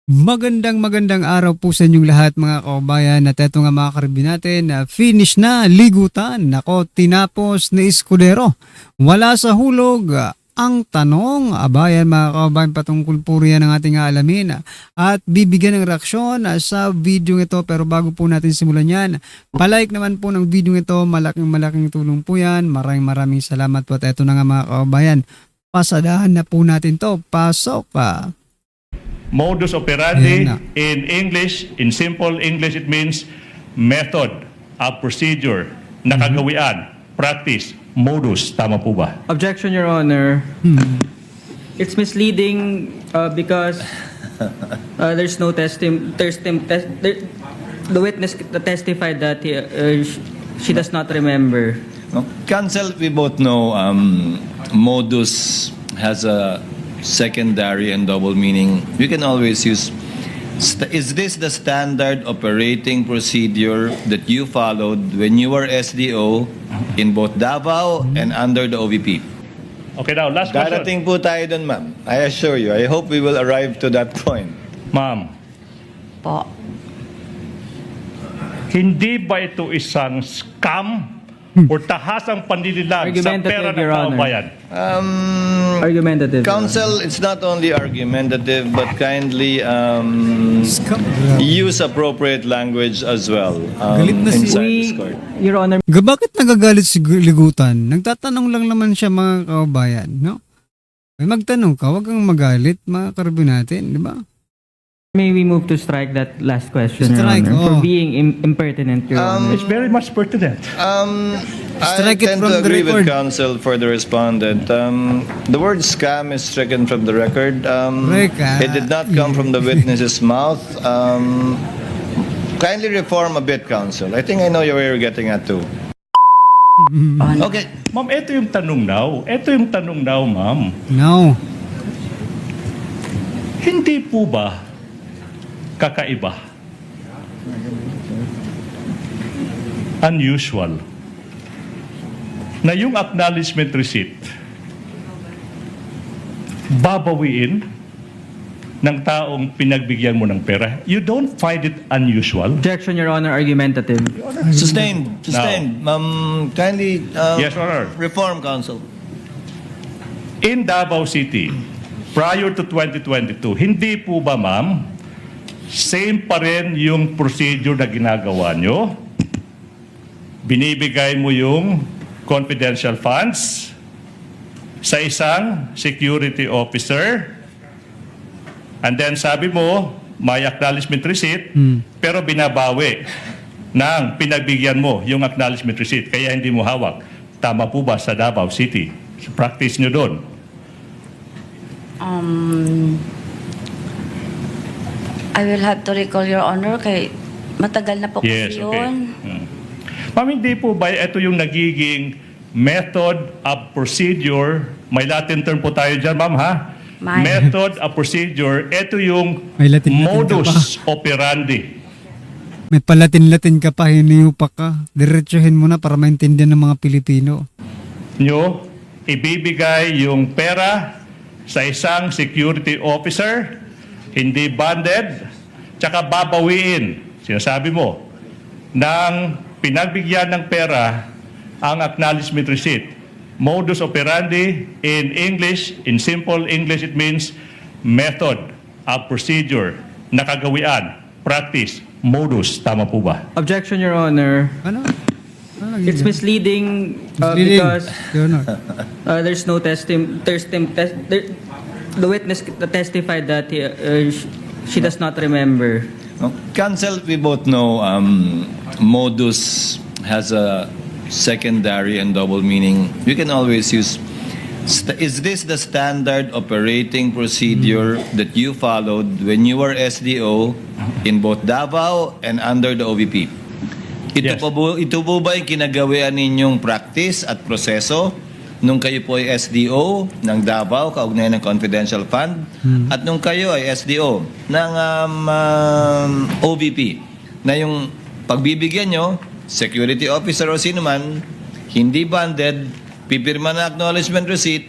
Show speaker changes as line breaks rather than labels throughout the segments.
Magandang araw po sa inyong lahat mga kabayan at eto nga mga karibin natin na finish na ligutan. Nako, tinapos ni Escudero. Wala sa hulog. Ang tanong, abayan mga kabayan patungkol po riyan ng ating alamin at bibigyan ng reaksyon sa video ito. Pero bago po natin simulan yan, palike naman po ng video ito. Malaking tulong po yan. Maraming salamat po at eto na nga mga kabayan. Pasadahan na po natin to. Pasok pa.
Modus operandi in English, in simple English, it means method, a procedure, nakagawian, practice, modus. Tama po ba?
Objection, Your Honor. It's misleading because there's no the witness testified that she does not remember.
No? Counsel, we both know modus has a secondary and double meaning. You can always use, is this the standard operating procedure that you followed when you were SDO in both Davao and under the OVP?
Okay, now, last question.
Darating po tayo dun, ma'am. I assure you. I hope we will arrive to that point.
Ma'am,
Po.
hindi ba ito isang scam o tahasang panlililang sa
Argumentative,
pera ng
Your Honor.
kabayan?
Argumentative.
Counsel, it's not only argumentative, but kindly use appropriate language as well
Galit na si-
inside this court.
Your Honor,
Bakit nagagalit si ligutan? Nagtatanong lang naman siya mga kababayan, no? Ay magtanong ka, wag kang magalit mga karibin natin, di ba?
may we move to strike that last question,
Strike,
Your Honor, for
oh.
being impertinent, Your Honor.
It's very much pertinent.
I
Strike it
tend
from
to
the
agree
record.
with counsel for the respondent. The word scam is stricken from the record. It did not come from the witness's mouth. Kindly reform a bit, counsel. I think I know where you're getting at too. Okay.
Ma'am, ito yung tanong now. Ito yung tanong now, ma'am.
No.
Hindi po ba kakaiba, unusual, na yung acknowledgement receipt babawiin ng taong pinagbigyan mo ng pera? You don't find it unusual?
Objection, Your Honor, argumentative.
Sustained. Kindly
Yes, Honor.
reform, counsel.
In Davao City, prior to 2022, hindi po ba, ma'am, same pa rin yung procedure na ginagawa nyo? Binibigay mo yung confidential funds sa isang security officer, and then sabi mo, may acknowledgement receipt, pero binabawi ng pinagbigyan mo yung acknowledgement receipt, kaya hindi mo hawak. Tama po ba sa Davao City? Practice nyo doon?
I will have to recall, Your Honor, kay matagal na po
Yes,
kasi
okay.
yun.
Ma'am, hindi po ba ito yung nagiging method of procedure? May Latin term po tayo dyan, ma'am, ha?
May.
Method of procedure, ito yung
May Latin-Latin
modus operandi.
May palatin-latin ka pa, hiniupa ka. Diretsuhin mo na para maintindihan ng mga Pilipino.
Nyo, ibibigay yung pera sa isang security officer, hindi bonded, tsaka babawiin, sinasabi mo, ng pinagbigyan ng pera ang acknowledgement receipt. Modus operandi in English, in simple English, it means method, a procedure, nakagawian, practice, modus. Tama po ba?
Objection, Your Honor.
Ano?
It's misleading
Misleading,
because
Your Honor.
there's no the witness testified that she does not remember.
No? Counsel, we both know modus has a secondary and double meaning. You can always use, is this the standard operating procedure that you followed when you were SDO in both Davao and under the OVP?
Yes.
Ito po ba yung kinagawian ninyong practice at proseso nung kayo po ay SDO ng Davao, kaugnay ng confidential fund, at nung kayo ay SDO ng OVP, na yung pagbibigyan nyo, security officer o sino man, hindi bonded, pipirma na acknowledgement receipt,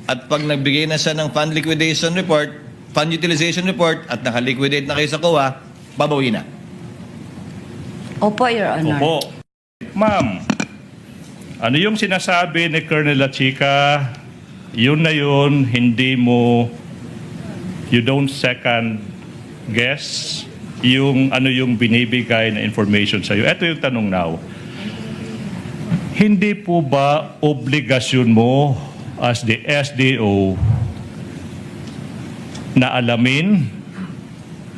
at pag nagbigay na siya ng fund liquidation report, fund utilization report at naka-liquidate na kayo sa COA, babawi na.
Opo, Your Honor.
Opo. Ma'am, ano yung sinasabi ni Colonel Lachica, yun na yun, you don't second guess yung ano yung binibigay na information sa'yo. Ito yung tanong now. Hindi po ba obligasyon mo as the SDO na alamin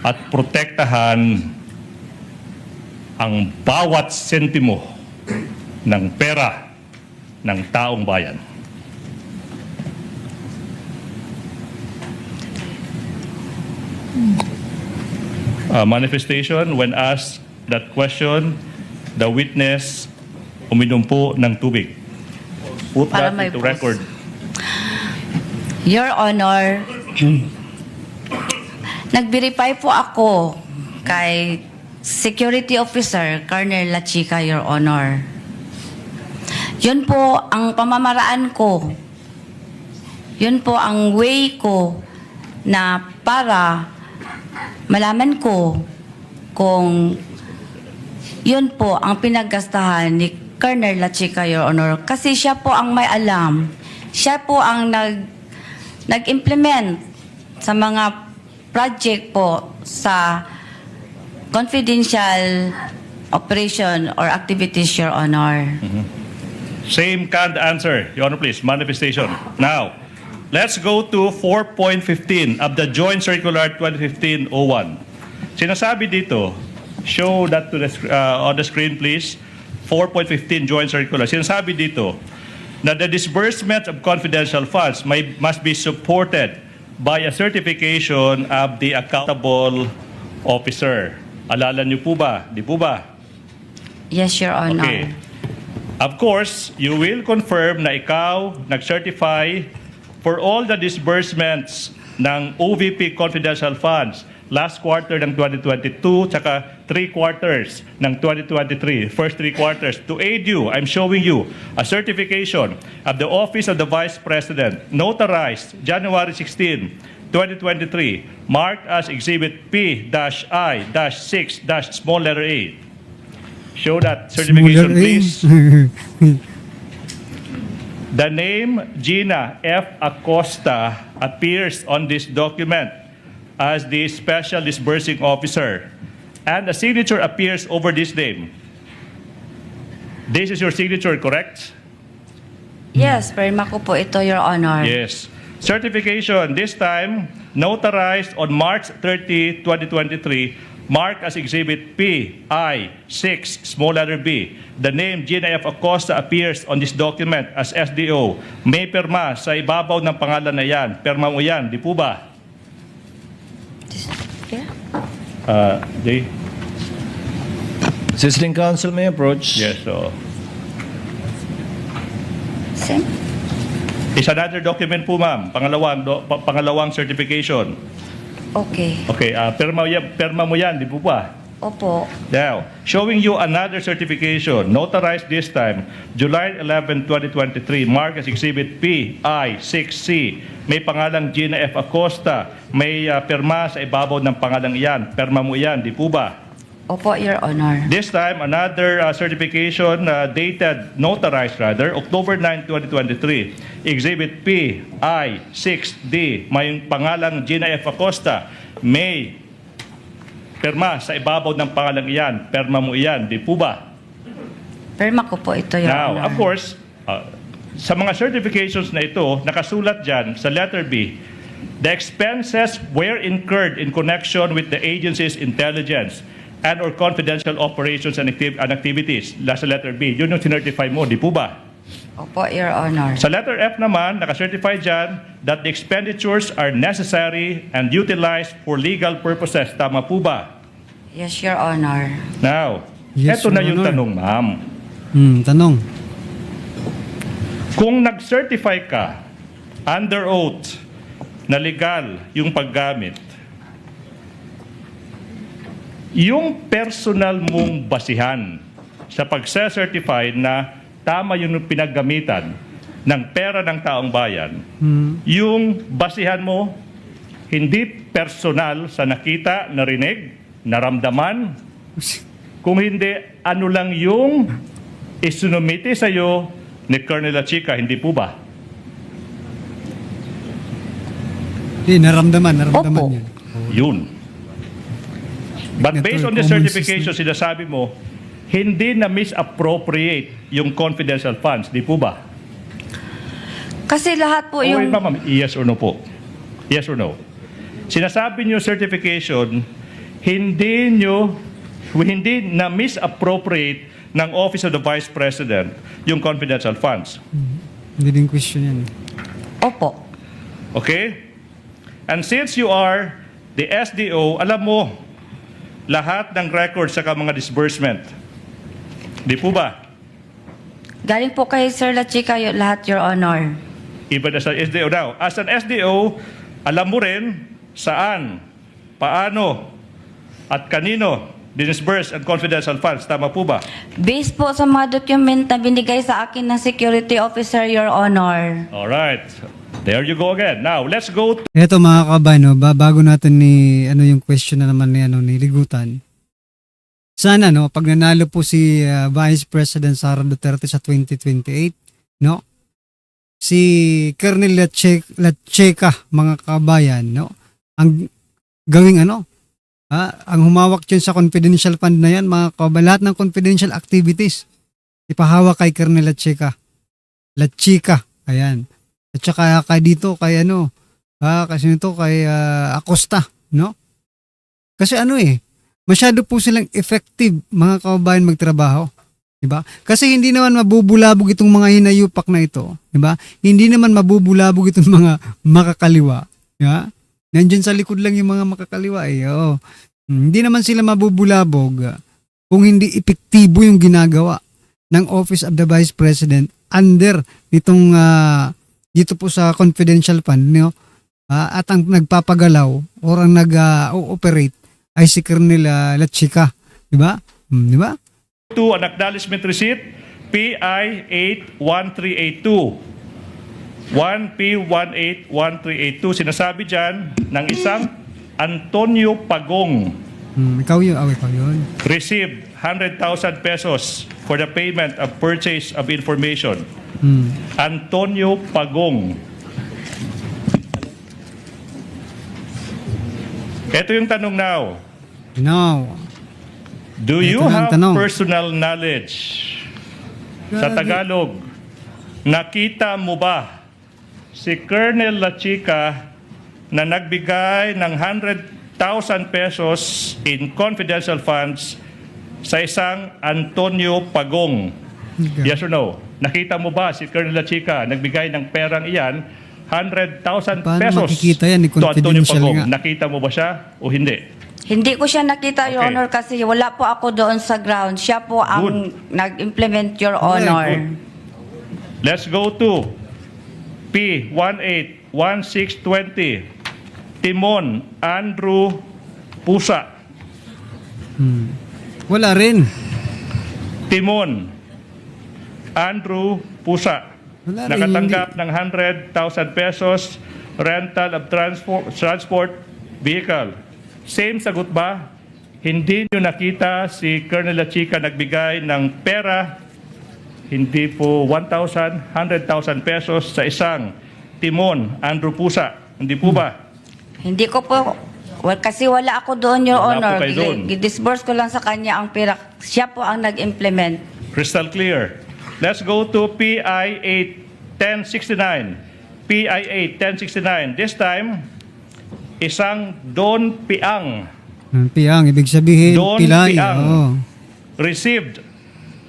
at protektahan ang bawat sentimo ng pera ng taong bayan? Manifestation, when asked that question, the witness uminom po ng tubig. Put
Para
that
may
into
pause.
record.
Your Honor, nag-verify po ako kay Security Officer Colonel Lachica, Your Honor. Yun po ang pamamaraan ko. Yun po ang way ko na para malaman ko kung yun po ang pinaggastahan ni Colonel Lachica, Your Honor. Kasi siya po ang may alam. Siya po ang nag-implement sa mga project po sa confidential operation or activities, Your Honor.
Same canned answer. Your Honor, please. Manifestation. Now, let's go to 4.15 of the Joint Circular 2015-01. Sinasabi dito, show that to on the screen, please. 4.15 Joint Circular. Sinasabi dito na the disbursement of confidential funds must be supported by a certification of the accountable officer. Alala niyo po ba? Di po ba?
Yes, Your Honor.
Okay. Of course, you will confirm na ikaw nag-certify for all the disbursements ng OVP confidential funds last quarter ng 2022 tsaka 3 quarters ng 2023, first 3 quarters. To aid you, I'm showing you a certification of the Office of the Vice President, notarized January 16, 2023, marked as Exhibit P-I-6-small letter A. Show that certification, please. The name Gina F. Acosta appears on this document as the Special Disbursing Officer, and the signature appears over this name. This is your signature, correct?
Yes, perma ko po ito, Your Honor.
Yes. Certification, this time notarized on March 30, 2023, marked as Exhibit P-I-6, small letter B. The name Gina F. Acosta appears on this document as SDO. May perma sa ibabaw ng pangalan na yan. Perma mo yan, di po ba?
Yeah.
Jay?
Assisting counsel may approach.
Yes, so.
Same.
Is another document po, ma'am. Pangalawang certification.
Okay.
Okay, perma mo yan, di po ba?
Opo.
Now, showing you another certification, notarized this time, July 11, 2023, marked as Exhibit P-I-6C. May pangalang Gina F. Acosta. May perma sa ibabaw ng pangalang iyan. Perma mo iyan, di po ba?
Opo, Your Honor.
This time, another certification dated, notarized rather, October 9, 2023. Exhibit P-I-6D. May pangalang Gina F. Acosta. May perma sa ibabaw ng pangalang iyan. Perma mo iyan, di po ba?
Perma ko po ito, Your
Now,
Honor.
of course, sa mga certifications na ito, nakasulat dyan sa letter B, the expenses were incurred in connection with the agency's intelligence and or confidential operations and activities. Sa letter B, yun yung sinertify mo, di po ba?
Opo, Your Honor.
Sa letter F naman, nakacertify dyan that the expenditures are necessary and utilized for legal purposes. Tama po ba?
Yes, Your Honor.
Now,
Yes,
eto na
Your
yung
Honor.
tanong, ma'am.
Tanong.
Kung nag-certify ka under oath na legal yung paggamit, yung personal mong basihan sa pag-certify na tama yung pinaggamitan ng pera ng taong bayan, yung basihan mo, hindi personal sa nakita, narinig, naramdaman, kung hindi ano lang yung isinumiti sa iyo ni Colonel La Chica, hindi po ba?
Hindi, naramdaman
Opo.
yun.
Yun. But
Ito,
based on the
common
certification, sinasabi mo, hindi na misappropriate yung confidential funds, di po ba?
Kasi lahat po
Oh, wait,
yung...
ma'am, yes or no po? Yes or no? Sinasabi niyo certification, hindi na misappropriate ng Office of the Vice President yung confidential funds.
Hindi din question yan.
Opo.
Okay? And since you are the SDO, alam mo lahat ng records sa mga disbursement. Di po ba?
Galing po kay Sir La Chica lahat, Your Honor.
Even as an SDO now. As an SDO, alam mo rin saan, paano, at kanino dinisburse ang confidential funds. Tama po ba?
Based po sa mga document na binigay sa akin ng security officer, Your Honor.
Alright. There you go again. Now, let's go to
Eto mga kabayan, no, bago natin ni yung question na naman ni Ligutan. Sana pag nanalo po si Vice President Sara Duterte sa 2028, no? Si Colonel La Chica, mga kabayan, no? Ang gawing ang humawak dyan sa confidential fund na yan, mga kabayan, lahat ng confidential activities ipahawak kay Colonel La Chica. Ayan. At saka kay dito, kay kasi nito kay Acosta, no? Kasi masyado po silang effective, mga kababayan, magtrabaho. Diba? Kasi hindi naman mabubulabog itong mga hinayupak na ito. Diba? Hindi naman mabubulabog itong mga makakaliwa. Diba? Nandiyan sa likod lang yung mga makakaliwa. Oo. Hindi naman sila mabubulabog kung hindi epektibo yung ginagawa ng Office of the Vice President under nitong dito po sa confidential fund, no? At ang nagpapagalaw or ang nag-ooperate ay si Colonel La Chica, di ba? Di ba?
an acknowledgement receipt, PI 81382. 1P181382. Sinasabi dyan ng isang Antonio Pagong
Ikaw yun.
received 100,000 pesos for the payment of purchase of information. Antonio Pagong. Ito yung tanong now.
No.
Do you
Ito na ang
have
tanong.
personal knowledge sa Tagalog? Nakita mo ba si Colonel La Chica na nagbigay ng 100,000 pesos in confidential funds sa isang Antonio Pagong? Yes or no? Nakita mo ba si Colonel La Chica nagbigay ng perang iyan, 100,000
Paano
pesos
makikita yan?
to Antonio
Confidential
Pagong?
nga.
Nakita mo ba siya o hindi?
Hindi ko siya nakita, Your
Okay.
Honor, kasi wala po ako doon sa ground. Siya po ang nag-implement, Your Honor.
good. Let's go to P181620. Timon Andrew Pusa.
Wala rin.
Timon Andrew Pusa.
Wala rin,
Nakatanggap ng 100,000 pesos rental of transport vehicle. Same sagot ba? Hindi nyo nakita si Colonel La Chica nagbigay ng pera, hindi po 1,000, 100,000 pesos sa isang Timon Andrew Pusa. Hindi po ba?
Hindi ko po, kasi wala ako doon, Your
Wala po
Honor.
kayo doon.
Gidisburse ko lang sa kanya ang pera. Siya po ang nag-implement.
Crystal clear. Let's go to PI 81069. PI 81069. This time, isang Don Piang
Piang, ibig sabihin,
Don
pilay.
Piang.
Oo.
received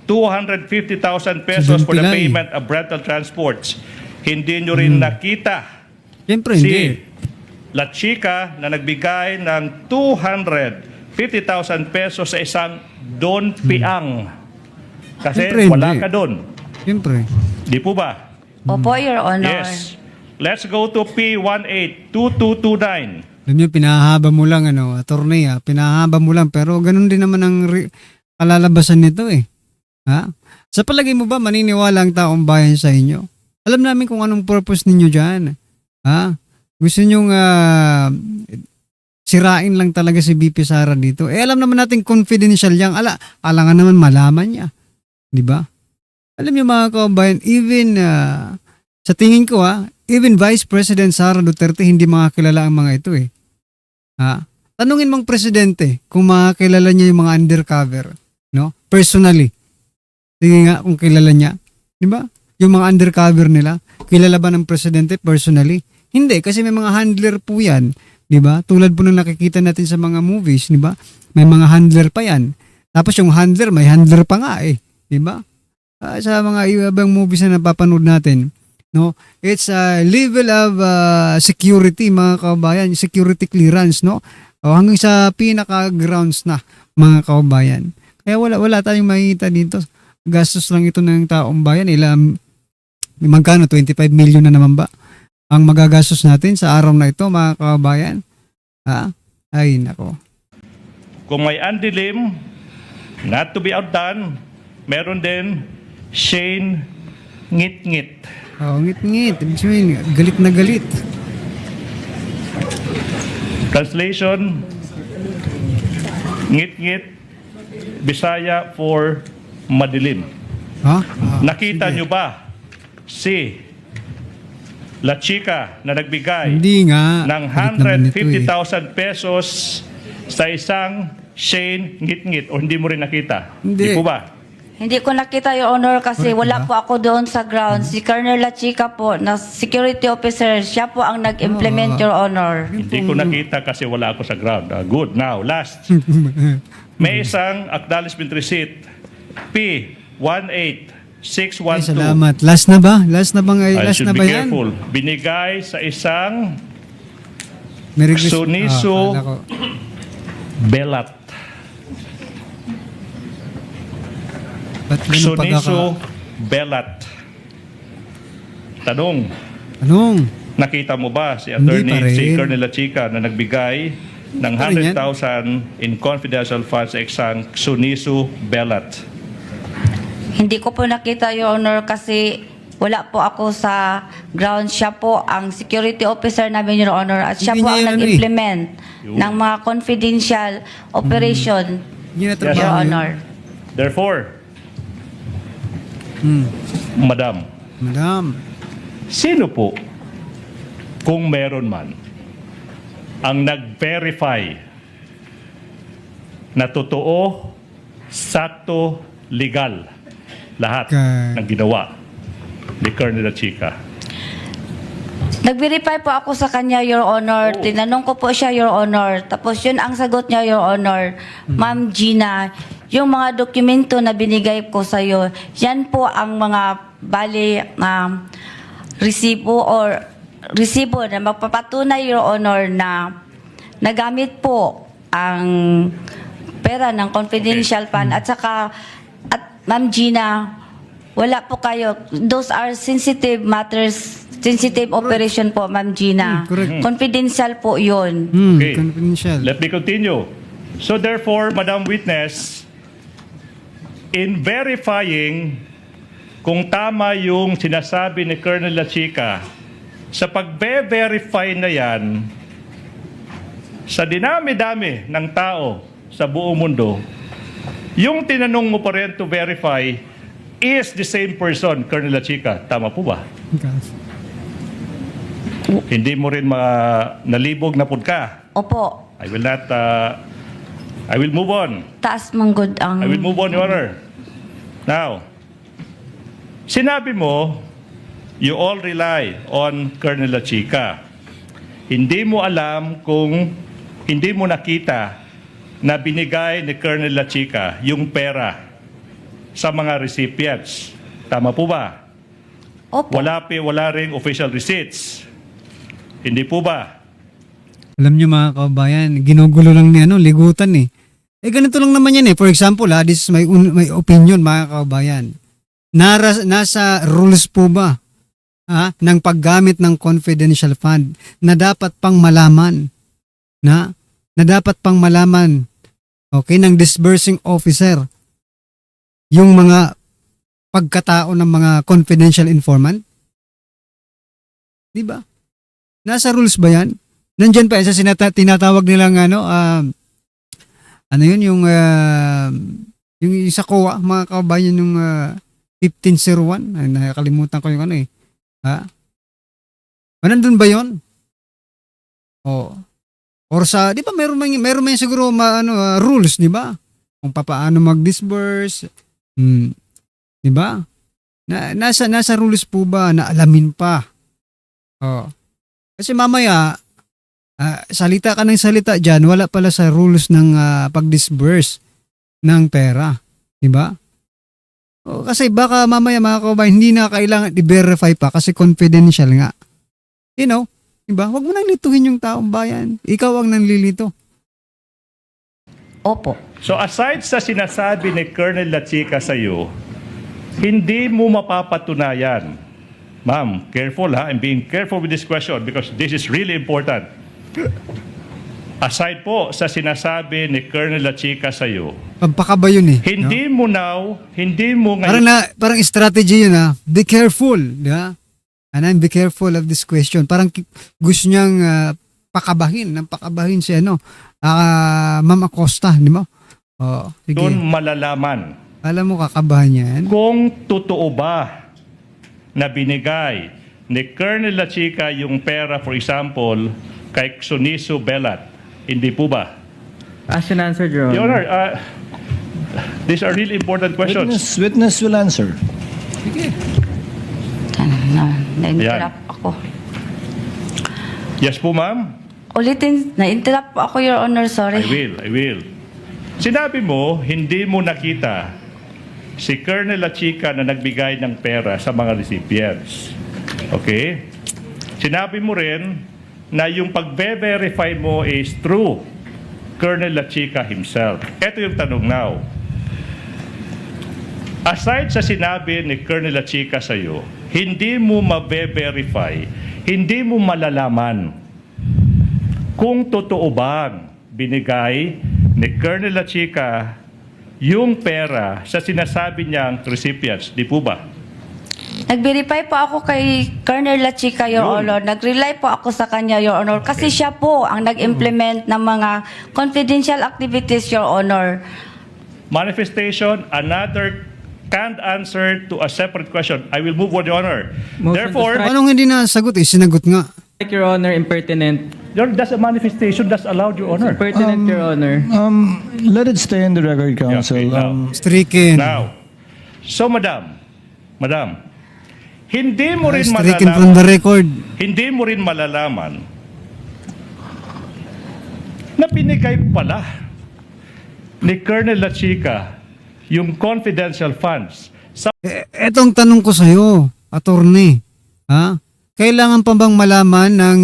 250,000 pesos
Si Don
for the
Pilay.
payment of rental transports. Hindi nyo rin nakita
Siyempre,
si
hindi.
La Chica na nagbigay ng 250,000 pesos sa isang Don Piang. Kasi
Siyempre,
wala
hindi.
ka doon.
Siyempre.
Di po ba?
Opo, Your Honor.
Yes. Let's go to P182229.
Alam nyo, pinahaba mo lang, attorney, pinahaba mo lang, pero ganun din naman ang kalalabasan nito eh. Ha? Sa palagay mo ba, maniniwala ang taong bayan sa inyo? Alam namin kung anong purpose ninyo dyan. Ha? Gusto nyong sirain lang talaga si BP Sara dito. Alam naman natin confidential yang alangan naman malaman niya. 'Di ba? Alam niyo mga kabayan, even sa tingin ko even Vice President Sara Duterte hindi makakilala ang mga ito eh. Tanungin mong presidente kung makakilala niya yung mga undercover, no? Personally. Sige nga kung kilala niya, 'di ba? Yung mga undercover nila, kilala ba ng presidente personally? Hindi kasi may mga handler po 'yan. 'Di ba? Tulad po ng nakikita natin sa mga movies, 'di ba? May mga handler pa 'yan. Tapos yung handler, may handler pa nga eh, 'di ba? Sa mga ibang movies na napapanood natin, no? It's a level of security mga kababayan, security clearance, no? O hanggang sa pinaka grounds na mga kababayan. Kaya wala tayong makikita dito. Gastos lang ito ng taong bayan, magkano 25 million na naman ba ang magagastos natin sa araw na ito mga kababayan? Ay nako.
Kung may andilim, not to be outdone, meron din Shane ngit-ngit.
Ngit-ngit. Ibig sabihin, galit na galit.
Translation, ngit-ngit, Bisaya for madilim. Nakita nyo ba si La Chica na nagbigay
Hindi nga.
ng
Galit naman ito eh.
150,000 pesos sa isang Shane ngit-ngit o hindi mo rin nakita?
Hindi.
po ba?
Hindi ko nakita, Your Honor, kasi
Correct
wala
ba?
po ako doon sa ground. Si Colonel La Chica po, na security officer, siya po ang nag-implement, Your Honor.
Hindi ko nakita kasi wala ako sa ground. Good. Now, last. May isang acknowledgement receipt
Ay,
P18612.
salamat. Last na ba? Last na bang
I
last
should
na
be
ba yan?
careful. Binigay sa isang
Merry Christmas.
Suniso
Akala ko.
Belat.
Ba't ganun
Suniso Belat. Tanong,
Anong?
nakita mo ba si
Hindi
attorney,
pa rin.
si Colonel La Chica na nagbigay ng
pa rin yan.
100,000 in confidential funds sa isang Suniso Belat?
Hindi ko po nakita, Your Honor, kasi wala po ako sa ground. Siya po ang security officer namin, Your Honor, at siya
Hindi
po
niya
ang
yun,
nag-implement ng mga confidential operation,
Hindi na
Yes,
trabaho
Your
yun.
Honor.
Therefore, Madam,
Madam.
sino po, kung meron man, ang nag-verify na totoo, sakto, legal lahat ng ginawa ni Colonel La Chica?
Nag-verify po ako sa kanya, Your Honor. Tinanong ko po siya, Your Honor. Tapos yun ang sagot niya, Your Honor. Ma'am Gina, yung mga dokumento na binigay ko sa iyo, yan po ang mga resibo na magpapatunay, Your Honor, na nagamit po ang pera ng confidential fund. At saka, Ma'am Gina, wala po kayo. Those are sensitive matters, sensitive operation po, Ma'am Gina.
Correct.
Confidential po yun.
Okay.
Confidential.
Let me continue. So therefore, Madam Witness, in verifying kung tama yung sinasabi ni Colonel La Chica, sa pagbe-verify na yan, sa dinami-dami ng tao sa buong mundo, yung tinanong mo pa rin to verify is the same person, Colonel La Chica. Tama po ba? Hindi mo rin nalibog na pud ka.
Opo.
I will not, I will move on.
Taas manggod ang...
I will move on, Your Honor. Now, sinabi mo, you all rely on Colonel La Chica. Hindi mo alam kung hindi mo nakita na binigay ni Colonel La Chica yung pera sa mga recipients. Tama po ba?
Opo.
Wala ring official receipts. Hindi po ba?
Alam nyo mga kababayan, ginugulo lang ni ligutan eh. Ganito lang naman yan eh. For example this is my opinion mga kababayan. Nasa rules po ba ng paggamit ng confidential fund na dapat pang malaman na dapat pang malaman ng disbursing officer yung mga pagkatao ng mga confidential informant? Di ba? Nasa rules ba yan? Nandyan pa yan sa tinatawag nilang ano yun, yung sa COA, mga kabayan, yung 1501. Ay, nakakalimutan ko yung ano eh. Ha? Nandun ba yun? O. Or sa, di ba meron man siguro rules, di ba? Kung paano mag-disburse. Di ba? Nasa rules po ba na alamin pa? O. Kasi mamaya, salita ka ng salita dyan, wala pala sa rules ng pag-disburse ng pera. Diba? O, kasi baka mamaya mga kabayan, hindi na kailangan i-verify pa kasi confidential nga. You know, diba? Huwag mo nang lituhin yung taong bayan. Ikaw ang nanlilito.
Opo.
So aside sa sinasabi ni Colonel La Chica sa iyo, hindi mo mapapatunayan. Ma'am, careful ha. I'm being careful with this question because this is really important. Aside po sa sinasabi ni Colonel La Chica sa iyo,
Pampaka ba yun eh?
hindi mo
Parang,
ngayon,
parang strategy yun ha. Be careful. Diba? And be careful of this question. Parang gusto niyang pakabahin si Ma'am Acosta. Di ba? Oh, sige.
doon malalaman
Alam mo, kakabahan yan.
kung totoo ba na binigay ni Colonel La Chica yung pera, for example, kay Suniso Belat. Hindi po ba?
As an answer, Your
Your
Honor.
Honor, these are really important questions.
Witness will answer.
Na-interrupt ako.
Yes po, ma'am?
Ulitin, na-interrupt ako, Your Honor, sorry.
I will. Sinabi mo, hindi mo nakita si Colonel La Chica na nagbigay ng pera sa mga recipients. Okay? Sinabi mo rin na yung pagbe-verify mo is through Colonel La Chica himself. Ito yung tanong now. Aside sa sinabi ni Colonel La Chica sa iyo, hindi mo mabe-verify, hindi mo malalaman kung totoo bang binigay ni Colonel La Chica yung pera sa sinasabi niyang recipients. Di po ba?
Nag-verify po ako kay Colonel La Chica, Your
Yun.
Honor. Nag-rely po ako sa kanya, Your Honor. Kasi siya po ang nag-implement ng mga confidential activities, Your Honor.
Manifestation, another canned answer to a separate question. I will move on, Your Honor.
Motion to
Therefore,
strike.
Anong hindi nasagot eh? Sinagot nga.
Your Honor, impertinent.
that's a manifestation that's allowed, Your Honor.
Impertinent, Your Honor.
Let it stay in the record, counsel.
okay, now.
Stricken.
Now, so Madam, hindi mo rin
Stricken from the
malalaman,
record.
hindi mo rin malalaman na binigay pala ni Colonel La Chica yung confidential funds sa
Etong tanong ko sa'yo, attorney. Ha? Kailangan pa bang malaman ng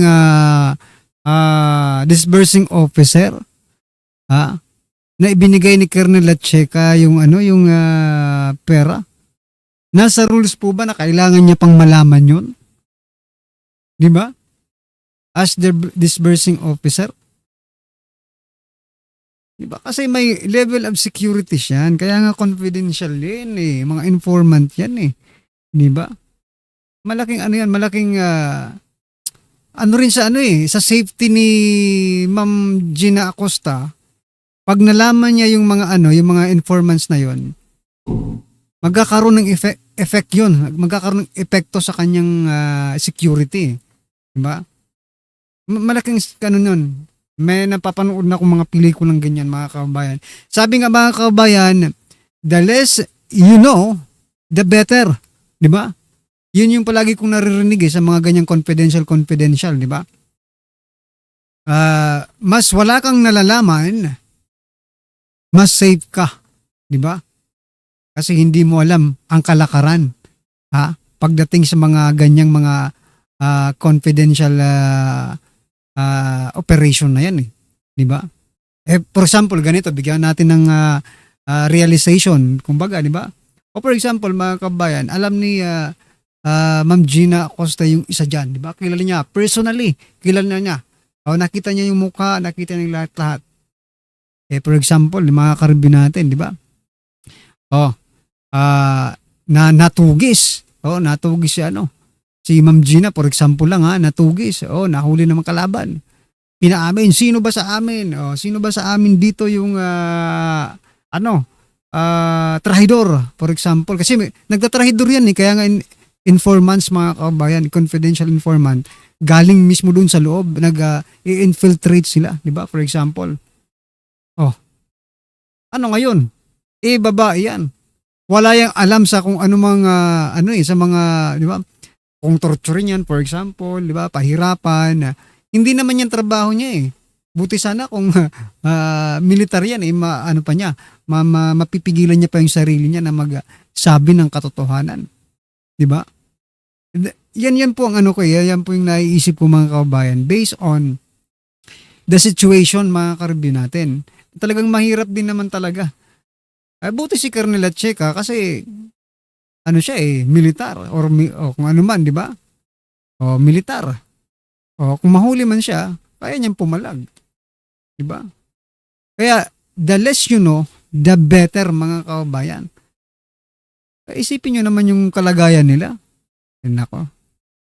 disbursing officer na ibinigay ni Colonel La Chica yung pera? Nasa rules po ba na kailangan niya pang malaman yun? Di ba? As the disbursing officer? Di ba? Kasi may level of security yan. Kaya nga confidential yan eh. Mga informant yan eh. Di ba? Malaking malaking ano rin sa sa safety ni Ma'am Gina Acosta. Pag nalaman niya yung mga yung mga informants na yon, magkakaroon ng effect yun. Magkakaroon ng epekto sa kanyang security. Diba? Malaking yun. May napapanood na akong mga pelikulang ganyan, mga kababayan. Sabi nga mga kababayan, the less you know, the better. Diba? Yun yung palagi kong naririnig sa mga ganyang confidential, diba? Mas wala kang nalalaman, mas safe ka. Diba? Kasi hindi mo alam ang kalakaran pagdating sa mga ganyang mga confidential operation na yan eh. Di ba? For example, ganito, bigyan natin ng realization, kumbaga, di ba? O for example, mga kabayan, alam ni Ma'am Gina Acosta yung isa dyan, di ba? Kilala niya, personally, kilala niya. O nakita niya yung mukha, nakita niya yung lahat-lahat. For example, mga karibin natin, di ba? natugis. Natugis si Si Ma'am Gina, for example lang natugis. Nahuli naman kalaban. Pinaamin, sino ba sa amin? Sino ba sa amin dito yung trahidor, for example. Kasi nagtatrahidor yan kaya nga informants mga kabayan, confidential informant, galing mismo dun sa loob, nag-infiltrate sila, di ba? For example. Ano ngayon? Babae yan. Wala yang alam sa kung ano mga, sa mga, di ba? Kung torturin yan, for example, di ba? Pahirapan. Hindi naman yan trabaho niya Buti sana kung militar yan mapipigilan niya pa yung sarili niya na magsabi ng katotohanan. 'Di ba? Yan po ang yan po yung naiisip ko mga kababayan based on the situation mga karibyo natin. Talagang mahirap din naman talaga. Buti si Colonel Lacheca kasi siya militar or kung ano man, 'di ba? Militar. Kung mahuli man siya, kaya niyang pumalag. Diba? Kaya, the less you know, the better mga kababayan. Isipin nyo naman yung kalagayan nila. Nako.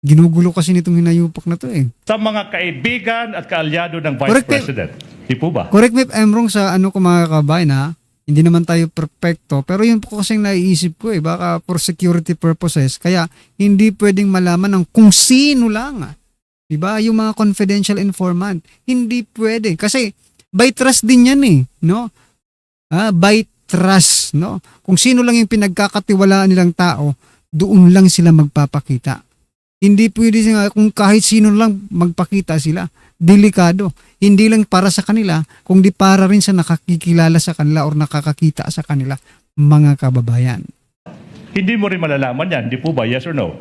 Ginugulo kasi nitong hinayupak na to
Sa mga kaibigan at kaalyado ng Vice
Correct.
President. Di po ba?
Correct me if I'm wrong sa ko mga kababayan Hindi naman tayo perfecto. Pero yun po kasing naiisip ko baka for security purposes. Kaya hindi pwedeng malaman ng kung sino lang. Diba? Yung mga confidential informant. Hindi pwede. Kasi by trust din yan no? By trust, no? Kung sino lang yung pinagkakatiwalaan nilang tao, doon lang sila magpapakita. Hindi pwede kung kahit sino lang magpakita sila. Delikado. Hindi lang para sa kanila, kundi para rin sa nakakikilala sa kanila or nakakakita sa kanila, mga kababayan.
Hindi mo rin malalaman yan. Di po ba? Yes or no?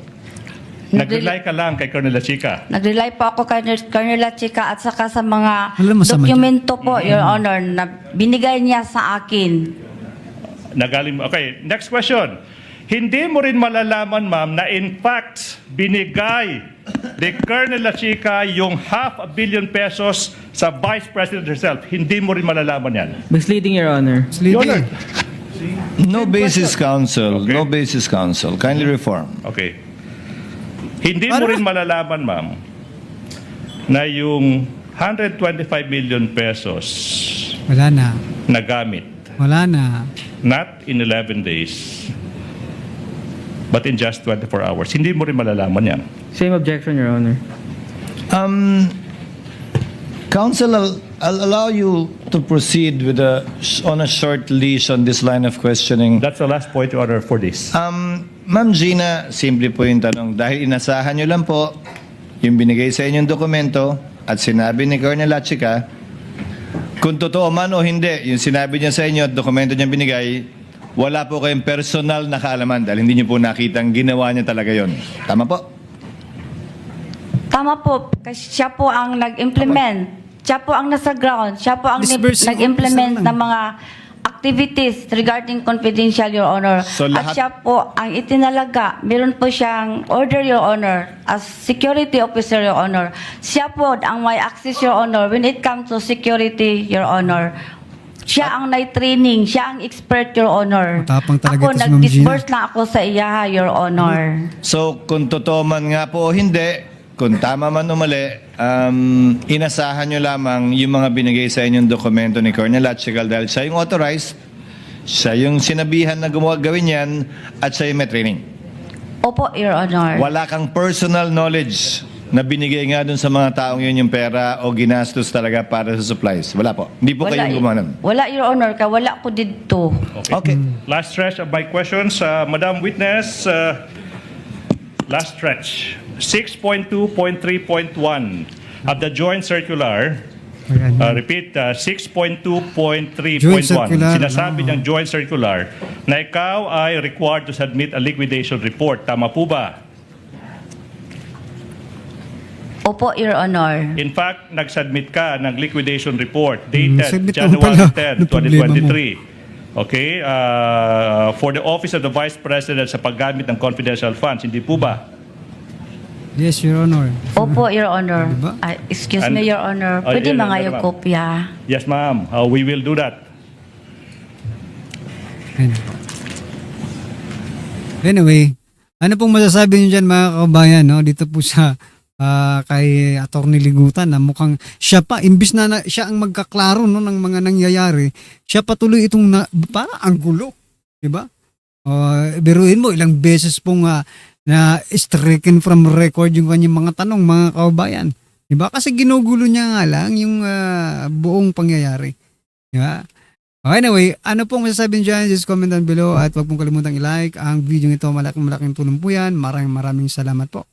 Nag-rely ka lang kay Colonel Lacheca.
Nag-rely po ako kay Colonel Lacheca at saka sa mga
Alam mo, masama
dokumento po, Your Honor, na binigay niya sa akin.
Okay, next question. Hindi mo rin malalaman, ma'am, na in fact, binigay ni Colonel Lacheca yung 500 million pesos sa Vice President herself. Hindi mo rin malalaman yan.
Misleading, Your Honor.
Your Honor.
No basis, counsel.
Okay.
No basis, counsel. Kindly reform.
Okay. Hindi mo rin malalaman, ma'am, na yung 125 million pesos
Wala na.
na gamit,
Wala na.
not in 11 days, but in just 24 hours. Hindi mo rin malalaman yan.
Same objection, Your Honor.
Counsel, I'll allow you to proceed with on a short leash on this line of questioning.
That's the last point, Your Honor, for this.
Ma'am Gina, simple po yung tanong. Dahil inasahan nyo lang po yung binigay sa inyong dokumento at sinabi ni Colonel Lacheca, kung totoo man o hindi, yung sinabi niya sa inyo at dokumento niya binigay, wala po kayong personal na kaalaman dahil hindi niyo po nakitang ginawa niya talaga yon. Tama po?
Tama po, kasi siya po ang nag-implement. Siya po ang nasa ground. Siya po ang
Disbursing
nag-implement
officer lang.
ng mga activities regarding confidential, Your Honor.
So,
At
lahat-
siya po ang itinalaga. Meron po siyang order, Your Honor, as security officer, Your Honor. Siya po ang may access, Your Honor, when it comes to security, Your Honor. Siya ang nai-training. Siya ang expert, Your Honor.
Matapang talaga
Ako,
ito si Ma'am
nag-disburse lang ako sa iya, Your Honor.
So, kung totoo man nga po o hindi, kung tama man o mali, inasahan nyo lamang yung mga binigay sa inyong dokumento ni Colonel Lacheca dahil siya yung authorized, siya yung sinabihan na gawin yan, at siya yung may training.
Opo, Your Honor.
Wala kang personal knowledge na binigay nga dun sa mga taong yun yung pera o ginastos talaga para sa supplies. Wala po. Hindi po kayong gumawa nun.
Wala, Your Honor, ka wala ko dito.
Okay.
Last stretch of my questions, Madam Witness. Last stretch. 6.2.3.1 of the joint circular. Repeat, 6.2.3.1.
Joint circular,
Sinasabi ng joint circular na ikaw ay required to submit a liquidation report. Tama po ba?
Opo, Your Honor.
In fact, nag-submit ka ng liquidation report dated
submit ako
January
pala.
10,
Ano problema mo?
2023. Okay? For the Office of the Vice President sa paggamit ng confidential funds. Hindi po ba?
Yes, Your Honor.
Opo, Your Honor.
Diba?
Excuse
And-
me, Your Honor.
Oh,
Pwede
yeah,
mga
yeah,
yung
ma'am.
kopya.
Yes, ma'am. We will do that.
Anyway, Ano pong masasabi niyo dyan mga kabayan, no? Dito po sa kay Attorney Ligutan na mukhang siya pa, imbis na, siya ang magkaklaro no, ng mga nangyayari, siya patuloy itong para ang gulo. Diba? Biruin mo, ilang beses pong na stricken from record yung kanyang mga tanong, mga kabayan. Diba? Kasi ginugulo niya nga lang yung buong pangyayari. Diba? Okay, anyway, ano pong masasabi niyo dyan? Just comment down below at huwag pong kalimutang i-like ang video ito. Malaking tulong po yan. Maraming salamat po.